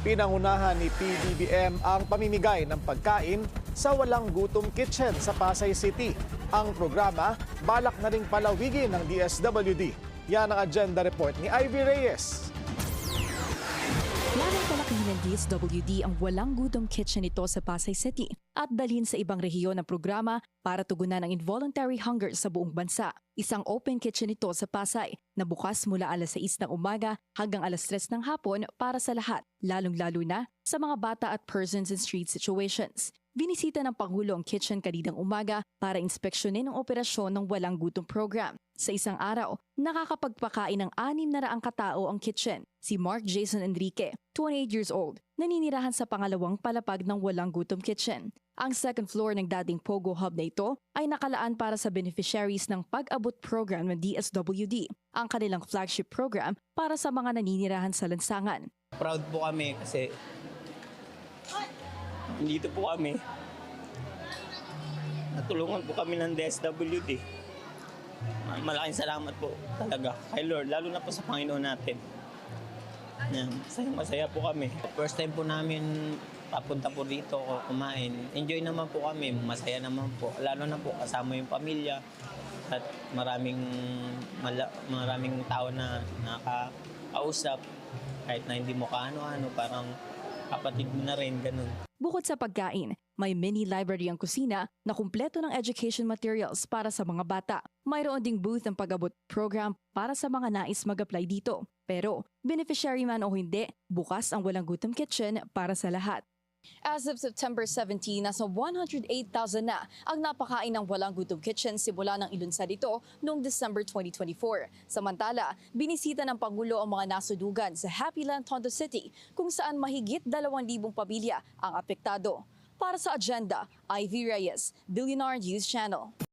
Pinangunahan ni PBBM ang pamimigay ng pagkain sa Walang Gutom Kitchen sa Pasay City. Ang programa, balak na ring palawigin ng DSWD. Yan ang agenda report ni Ivy Reyes. Planong palakihin ng DSWD ang Walang Gutom Kitchen nito sa Pasay City at dalhin sa ibang rehiyon ng programa para tugunan ang involuntary hunger sa buong bansa. Isang open kitchen ito sa Pasay na bukas mula alas 6 ng umaga hanggang alas 3 ng hapon para sa lahat, lalong-lalo na sa mga bata at persons in street situations. Binisita ng Pangulo ang kitchen kaninang umaga para inspeksyonin ang operasyon ng Walang Gutom program. Sa isang araw, nakakapagpakain ng 600 katao ang kitchen. Si Mark Jason Enrique, 28 years old, naninirahan sa pangalawang palapag ng Walang Gutom Kitchen. Ang second floor ng dating Pogo Hub na ito ay nakalaan para sa beneficiaries ng Pag-abot program ng DSWD, ang kanilang flagship program para sa mga naninirahan sa lansangan. Proud po kami kasi dito po kami. Natulungan po kami ng DSWD. Malaking salamat po talaga kay Lord, lalo na po sa Panginoon natin. Yan, masaya po kami. First time po namin papunta po dito kumain. Enjoy naman po kami, masaya naman po. Lalo na po kasama yung pamilya at maraming tao na nakakausap. Kahit na hindi mo kaano-ano, parang kapatid mo na rin, ganun. Bukod sa pagkain, may mini library ang kusina na kumpleto ng education materials para sa mga bata. Mayroon ding booth ng Pag-abot program para sa mga nais mag-apply dito. Pero, beneficiary man o hindi, bukas ang Walang Gutom Kitchen para sa lahat. As of September 17, nasa 108,000 na ang napakain ng Walang Gutom Kitchen simula ng ilunsad ito noong December 2024. Samantala, binisita ng Pangulo ang mga nasudugan sa Happy Land, Tondo City, kung saan mahigit 2,000 pamilya ang apektado. Para sa agenda, Ivy Reyes, Billionaire News Channel.